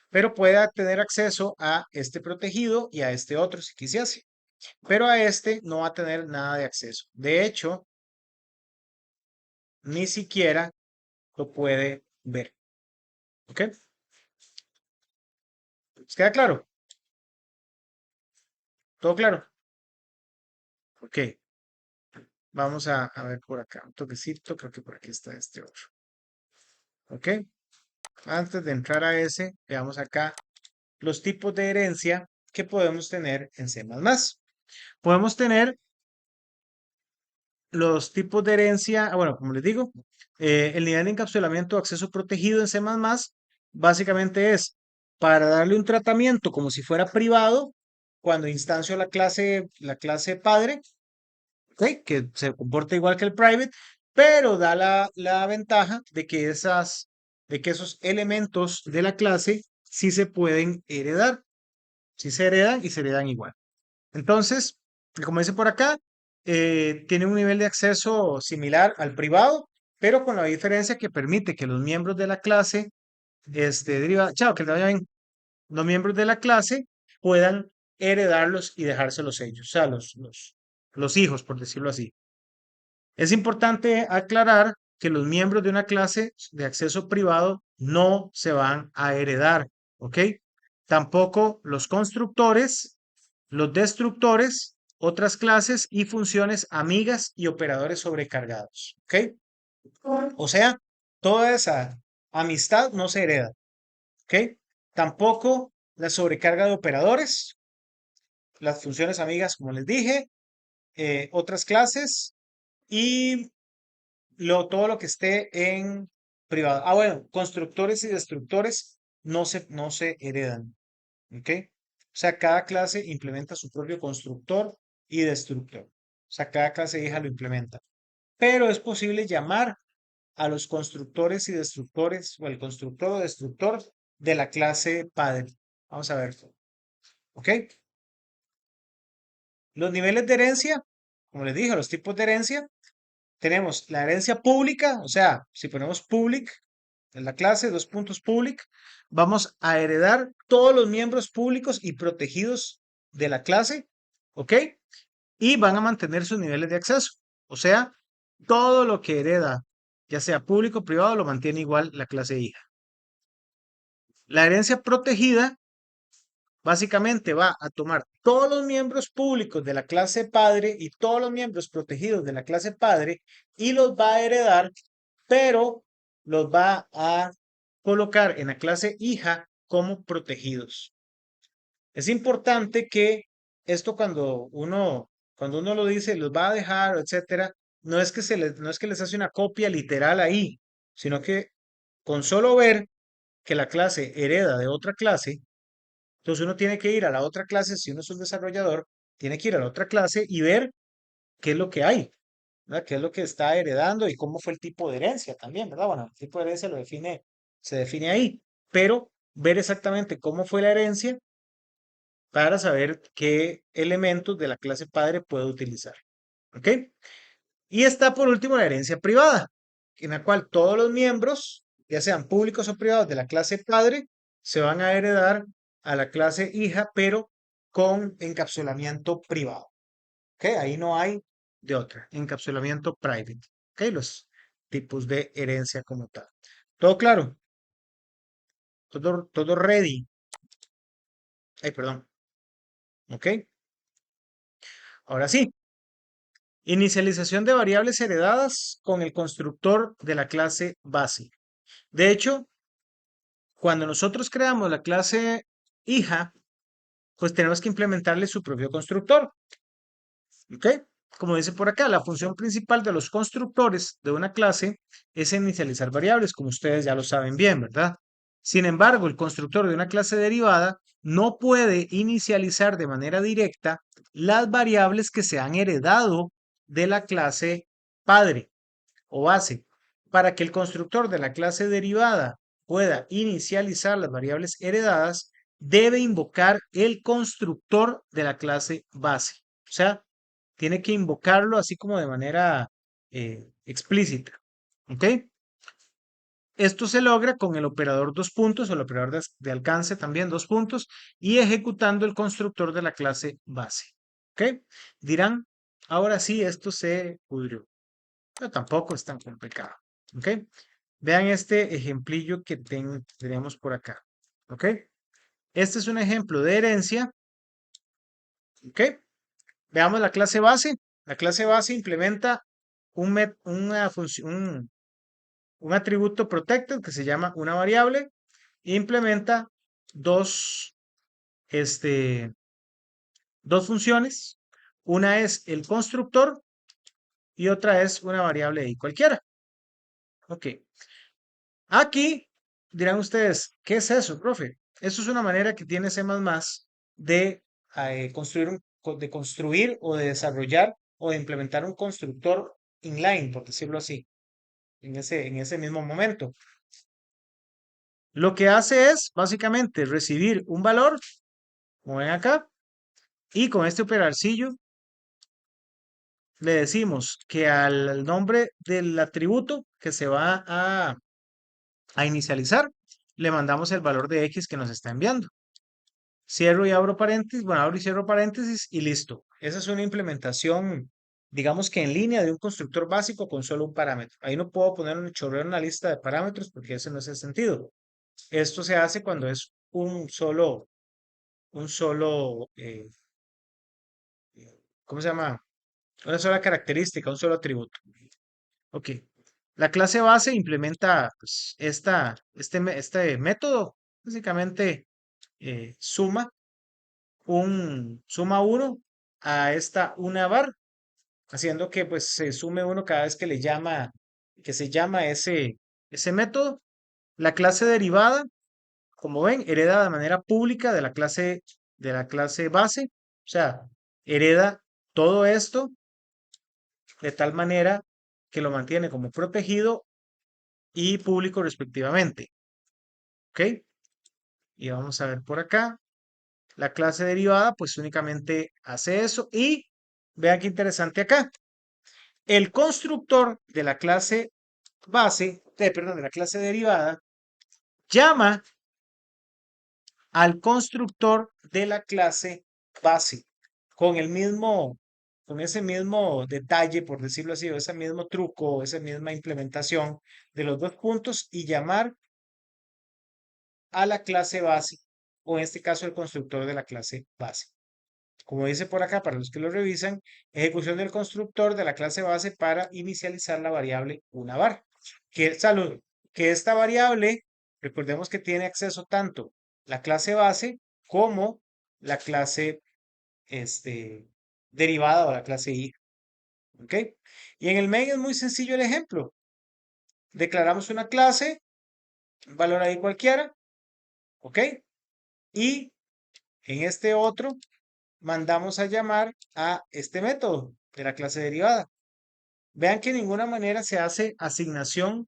pero puede tener acceso a este protegido y a este otro si quisiese. Pero a este no va a tener nada de acceso. De hecho, ni siquiera lo puede ver. ¿Ok? ¿Les queda claro? ¿Todo claro? Ok. Vamos a ver por acá. Un toquecito. Creo que por aquí está este otro. ¿Ok? Antes de entrar a ese, veamos acá los tipos de herencia que podemos tener en C++. Podemos tener los tipos de herencia, bueno, como les digo, el nivel de encapsulamiento de acceso protegido en C++ básicamente es para darle un tratamiento como si fuera privado cuando instancio la clase padre, ¿ok? Que se comporta igual que el private, pero da la ventaja de que esos elementos de la clase sí se pueden heredar, sí se heredan y se heredan igual. Entonces, como dice por acá, tiene un nivel de acceso similar al privado, pero con la diferencia que permite que los miembros de la clase, chao, que te vaya bien, los miembros de la clase puedan heredarlos y dejárselos ellos, o sea, los hijos, por decirlo así. Es importante aclarar que los miembros de una clase de acceso privado no se van a heredar, ¿ok? Tampoco los constructores, los destructores, otras clases y funciones amigas y operadores sobrecargados, ¿ok? O sea, toda esa amistad no se hereda, ¿ok? Tampoco la sobrecarga de operadores, las funciones amigas, como les dije, otras clases y todo lo que esté en privado. Ah, bueno, constructores y destructores no se heredan. ¿Ok? O sea, cada clase implementa su propio constructor y destructor. O sea, cada clase hija lo implementa. Pero es posible llamar a los constructores y destructores o el constructor o destructor de la clase padre. Vamos a ver. ¿Ok? Los niveles de herencia, como les dije, los tipos de herencia. Tenemos la herencia pública, o sea, si ponemos public en la clase, dos puntos public, vamos a heredar todos los miembros públicos y protegidos de la clase, ¿ok? Y van a mantener sus niveles de acceso. O sea, todo lo que hereda, ya sea público o privado, lo mantiene igual la clase hija. La herencia protegida básicamente va a tomar todos los miembros públicos de la clase padre y todos los miembros protegidos de la clase padre y los va a heredar, pero los va a colocar en la clase hija como protegidos. Es importante que esto cuando uno lo dice, los va a dejar, etcétera, no es que les hace una copia literal ahí, sino que con solo ver que la clase hereda de otra clase, entonces uno tiene que ir a la otra clase, si uno es un desarrollador, tiene que ir a la otra clase y ver qué es lo que hay, ¿verdad? Qué es lo que está heredando y cómo fue el tipo de herencia también, ¿verdad? Bueno, el tipo de herencia se define ahí, pero ver exactamente cómo fue la herencia para saber qué elementos de la clase padre puedo utilizar. ¿Ok? Y está por último la herencia privada, en la cual todos los miembros, ya sean públicos o privados de la clase padre, se van a heredar a la clase hija, pero con encapsulamiento privado. ¿Ok? Ahí no hay de otra. Encapsulamiento private. ¿Ok? Los tipos de herencia como tal. ¿Todo claro? ¿Todo ready? Ay, perdón. ¿Ok? Ahora sí. Inicialización de variables heredadas con el constructor de la clase base. De hecho, cuando nosotros creamos la clase hija, pues tenemos que implementarle su propio constructor. ¿Ok? Como dice por acá, la función principal de los constructores de una clase es inicializar variables, como ustedes ya lo saben bien, ¿verdad? Sin embargo, el constructor de una clase derivada no puede inicializar de manera directa las variables que se han heredado de la clase padre o base. Para que el constructor de la clase derivada pueda inicializar las variables heredadas, debe invocar el constructor de la clase base. O sea, tiene que invocarlo así como de manera explícita. ¿Ok? Esto se logra con el operador dos puntos o el operador de alcance también dos puntos y ejecutando el constructor de la clase base. ¿Ok? Dirán, ahora sí, esto se pudrió. Pero tampoco es tan complicado. ¿Ok? Vean este ejemplillo que tenemos por acá. ¿Ok? Este es un ejemplo de herencia. ¿Ok? Veamos la clase base. La clase base implementa una función, un atributo protected que se llama una variable. Implementa dos, dos funciones. Una es el constructor y otra es una variable y cualquiera. Ok. Aquí dirán ustedes, ¿qué es eso, profe? Eso es una manera que tiene C++ de de construir o de desarrollar o de implementar un constructor inline, por decirlo así, en ese mismo momento. Lo que hace es básicamente recibir un valor, como ven acá, y con este operarcillo le decimos que al nombre del atributo que se va a inicializar, le mandamos el valor de X que nos está enviando. Cierro y abro paréntesis, bueno, abro y cierro paréntesis y listo. Esa es una implementación, digamos que en línea de un constructor básico con solo un parámetro. Ahí no puedo poner un chorreo en la lista de parámetros porque ese no es el sentido. Esto se hace cuando es un solo, ¿cómo se llama? Una sola característica, un solo atributo. Ok. La clase base implementa pues, este método. Básicamente suma 1 a esta una var, haciendo que pues se sume uno cada vez que que se llama ese método. La clase derivada, como ven, hereda de manera pública de la clase base. O sea, hereda todo esto de tal manera que lo mantiene como protegido y público respectivamente. ¿Ok? Y vamos a ver por acá. La clase derivada pues únicamente hace eso y vean qué interesante acá. El constructor de la clase base, perdón, de la clase derivada, llama al constructor de la clase base con con ese mismo detalle, por decirlo así, o ese mismo truco, o esa misma implementación de los dos puntos y llamar a la clase base, o en este caso el constructor de la clase base. Como dice por acá, para los que lo revisan, ejecución del constructor de la clase base para inicializar la variable una var. Salud, que esta variable, recordemos que tiene acceso tanto la clase base como la clase derivada o la clase i. ¿Ok? Y en el medio es muy sencillo el ejemplo. Declaramos una clase, un valor ahí cualquiera, ¿ok? Y en este otro mandamos a llamar a este método de la clase derivada. Vean que de ninguna manera se hace asignación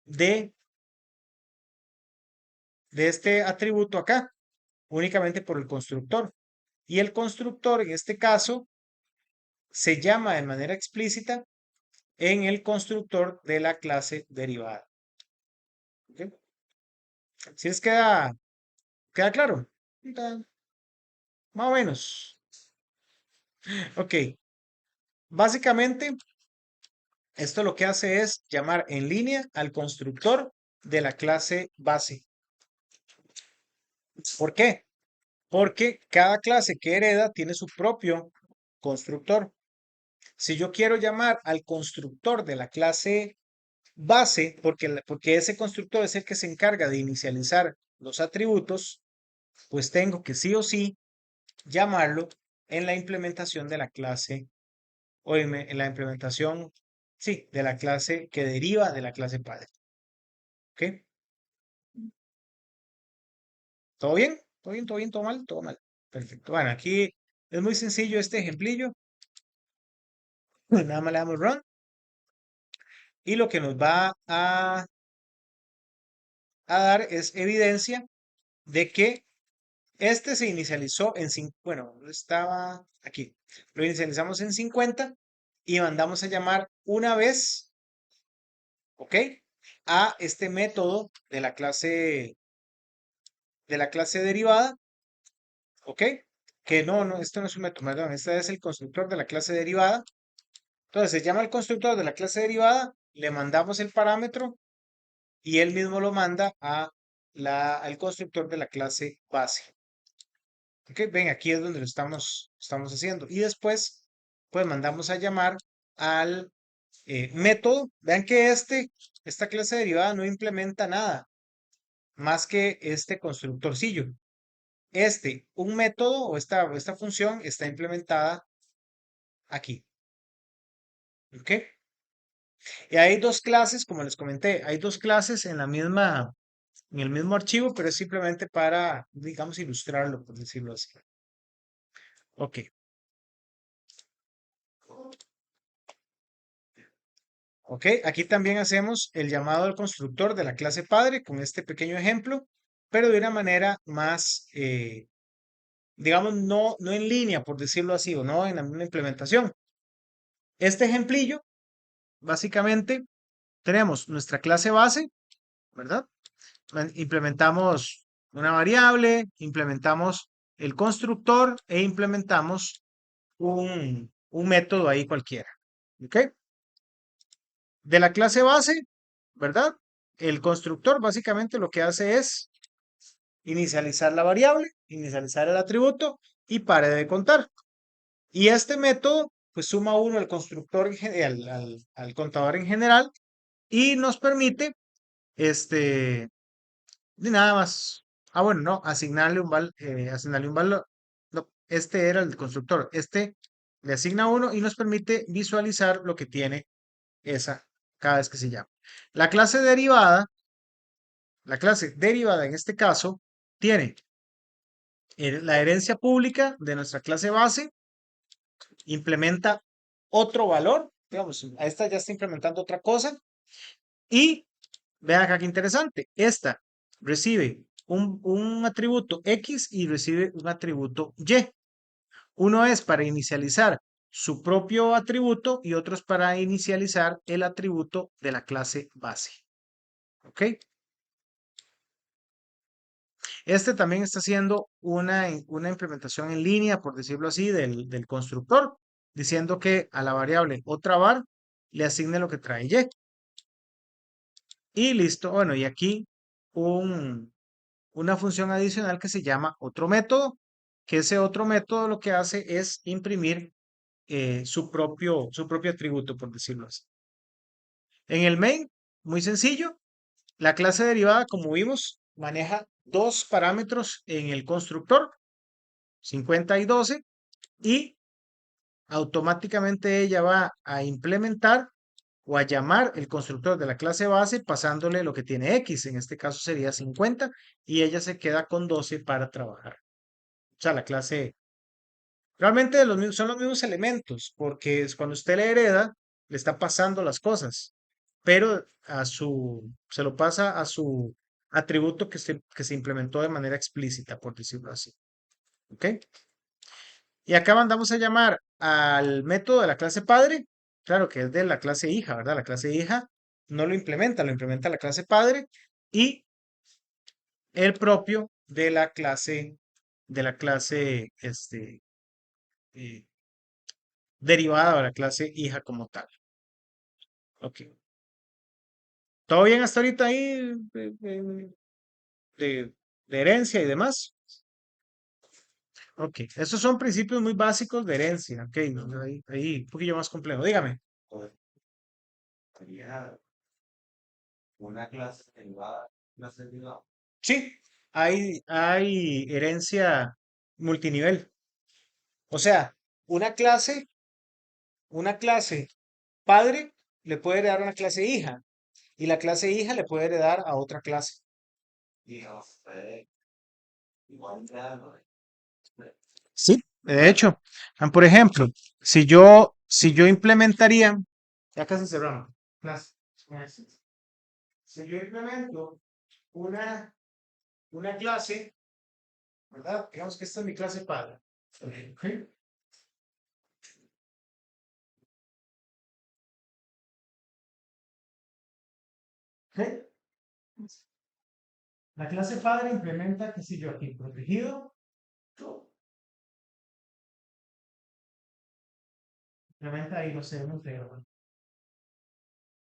de, de este atributo acá, únicamente por el constructor. Y el constructor, en este caso, se llama de manera explícita en el constructor de la clase derivada. ¿Okay? ¿Sí les queda claro? Más o menos. Ok. Básicamente, esto lo que hace es llamar en línea al constructor de la clase base. ¿Por qué? Porque cada clase que hereda tiene su propio constructor. Si yo quiero llamar al constructor de la clase base, porque ese constructor es el que se encarga de inicializar los atributos, pues tengo que sí o sí llamarlo en la implementación de la clase o en la implementación, sí, de la clase que deriva de la clase padre. ¿Ok? ¿Todo bien? ¿Todo bien? ¿Todo bien? ¿Todo mal? Todo mal. Perfecto. Bueno, aquí es muy sencillo este ejemplillo. Nada más le damos run y lo que nos va a dar es evidencia de que este se inicializó en bueno, estaba aquí. Lo inicializamos en 50 y mandamos a llamar una vez, ¿ok? A este método de la clase derivada, ¿ok? Que no, esto no es un método, perdón, este es el constructor de la clase derivada. Entonces se llama el constructor de la clase derivada, le mandamos el parámetro y él mismo lo manda al constructor de la clase base. Ok, ven, aquí es donde lo estamos haciendo. Y después, pues mandamos a llamar al método. Vean que esta clase derivada no implementa nada más que este constructorcillo. Un método o esta función está implementada aquí. ¿Ok? Y hay dos clases, como les comenté, hay dos clases en el mismo archivo, pero es simplemente para, digamos, ilustrarlo, por decirlo así. Ok. Ok, aquí también hacemos el llamado al constructor de la clase padre con este pequeño ejemplo, pero de una manera más, digamos, no en línea, por decirlo así, o no en la misma implementación. Este ejemplillo, básicamente, tenemos nuestra clase base, ¿verdad? Implementamos una variable, implementamos el constructor e implementamos un método ahí cualquiera. ¿Ok? De la clase base, ¿verdad? El constructor básicamente lo que hace es inicializar la variable, inicializar el atributo y pare de contar. Y este método pues suma uno al constructor, al contador en general y nos permite, ni nada más. Ah, bueno, no, asignarle un valor. No, este era el constructor. Este le asigna uno y nos permite visualizar lo que tiene esa cada vez que se llama. La clase derivada, la clase derivada en este caso, tiene la herencia pública de nuestra clase base, implementa otro valor, digamos, a esta ya está implementando otra cosa, y vean acá qué interesante, esta recibe un atributo X y recibe un atributo Y. Uno es para inicializar su propio atributo y otro es para inicializar el atributo de la clase base. ¿Ok? Este también está haciendo una implementación en línea, por decirlo así, del constructor, diciendo que a la variable otra var le asigne lo que trae Y. Y listo. Bueno, y aquí una función adicional que se llama otro método, que ese otro método lo que hace es imprimir su propio atributo, por decirlo así. En el main, muy sencillo, la clase derivada, como vimos, maneja dos parámetros en el constructor, 50 y 12, y automáticamente ella va a implementar o a llamar el constructor de la clase base pasándole lo que tiene X, en este caso sería 50, y ella se queda con 12 para trabajar. O sea, la clase realmente son los mismos elementos, porque es cuando usted le hereda, le está pasando las cosas, pero se lo pasa a su atributo que se implementó de manera explícita, por decirlo así. ¿Ok? Y acá mandamos a llamar al método de la clase padre, claro que es de la clase hija, ¿verdad? La clase hija no lo implementa la clase padre y el propio de la clase, eh, derivada de la clase hija como tal. Ok. ¿Todo bien hasta ahorita ahí de, de herencia y demás? Ok. Esos son principios muy básicos de herencia. Ok. Ahí un poquillo más complejo. Dígame. Pues, sería una clase derivada, clase derivada. Sí, hay herencia multinivel. O sea, una clase, una clase padre le puede heredar a una clase hija y la clase hija le puede heredar a otra clase. Y no sé, igual grado. Sí, de hecho, por ejemplo, si yo implementaría, ya casi cerramos, clase. Si yo implemento una, una clase, ¿verdad? Digamos que esta es mi clase padre. ¿Ok? ¿Ok? La clase padre implementa, qué sé yo, aquí, protegido, implementa ahí, no sé, un entero.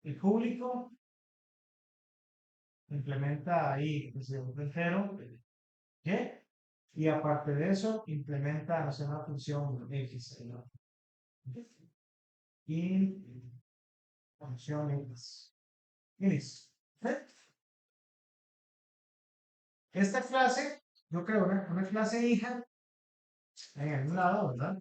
El público implementa ahí, qué sé yo, un entero, ¿qué? Y aparte de eso, implementa, no sé, una función X, ¿no? Y función X. Y listo. ¿Ok? Esta clase, yo creo, una clase hija en algún lado, ¿verdad?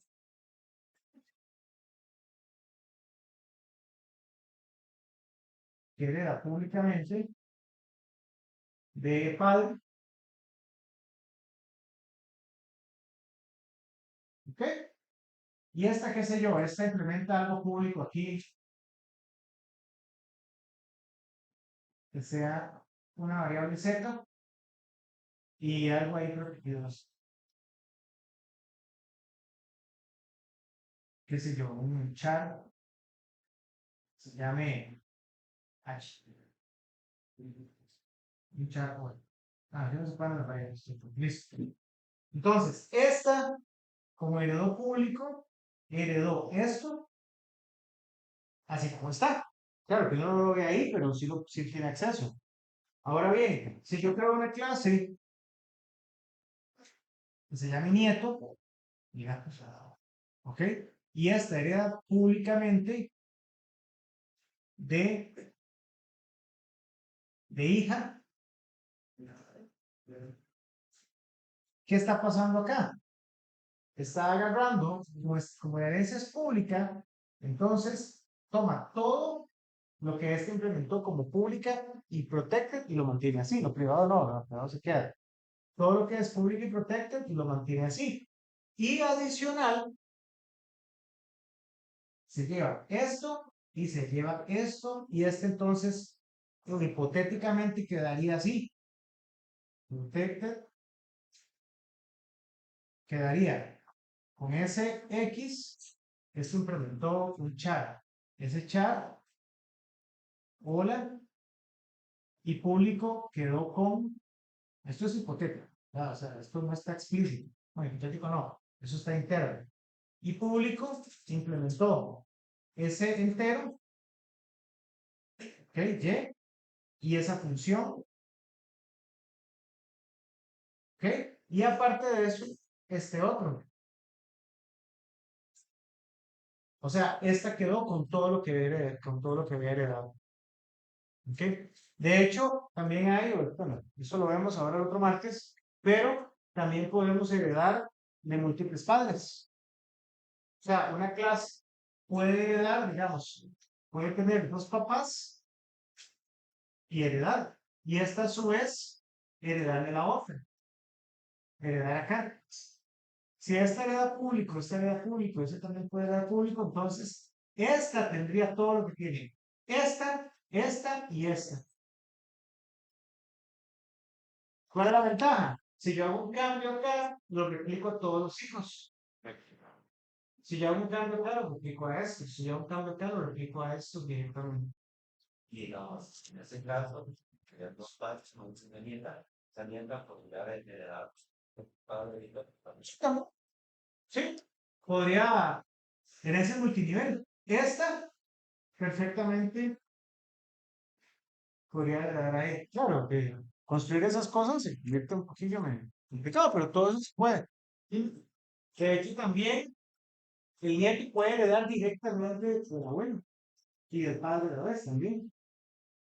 Que hereda públicamente de padre, ¿ok? Y esta, qué sé yo, esta implementa algo público aquí, que sea una variable z y algo ahí protegido, qué sé yo, un char, se llame h, un char, bueno. Yo no se pueden las variables, listo. Entonces, esta, como heredó público, heredó esto, así como está. Claro que no lo ve ahí, pero sí tiene acceso. Ahora bien, si yo creo una clase que se llame nieto, mira, ¿ok? Y esta hereda públicamente de, de hija, ¿qué está pasando acá? Está agarrando, como la herencia es pública, entonces toma todo lo que este implementó como pública y protected y lo mantiene así. Lo privado no, lo privado se queda. Todo lo que es público y protected y lo mantiene así. Y adicional, se lleva esto y se lleva esto y este entonces hipotéticamente quedaría así. Protected quedaría con ese X, esto implementó un char. Ese char, hola, y público quedó con, esto es hipotético, o sea, esto no está explícito. Bueno, hipotético no, eso está interno. Y público implementó ese entero, ¿ok? Y esa función, ¿ok? Y aparte de eso, este otro. O sea, esta quedó con todo lo que con todo lo que había heredado. ¿Ok? De hecho, también hay, bueno, eso lo vemos ahora el otro martes, pero también podemos heredar de múltiples padres. O sea, una clase puede heredar, digamos, puede tener dos papás y heredar. Y esta a su vez, heredar de la otra, heredar acá. Si esta hereda público, esta hereda público, ese también puede heredar público, entonces esta tendría todo lo que tiene. Esta y esta. ¿Cuál es la ventaja? Si yo hago un cambio acá, lo replico a todos los hijos. Si yo hago un cambio acá, lo replico a esto. Si yo hago un cambio acá, lo replico a esto directamente. Y digamos, en ese caso, que dos padres con una nieta, esa nieta podría haber heredado padre y ¿Cómo? Sí, podría herencia multinivel. Esta, perfectamente, podría heredar ahí. Claro, que construir esas cosas se convierte un poquillo complicado, pero todo eso se puede. Y, de hecho, también el nieto puede heredar directamente del abuelo y del padre de la vez también.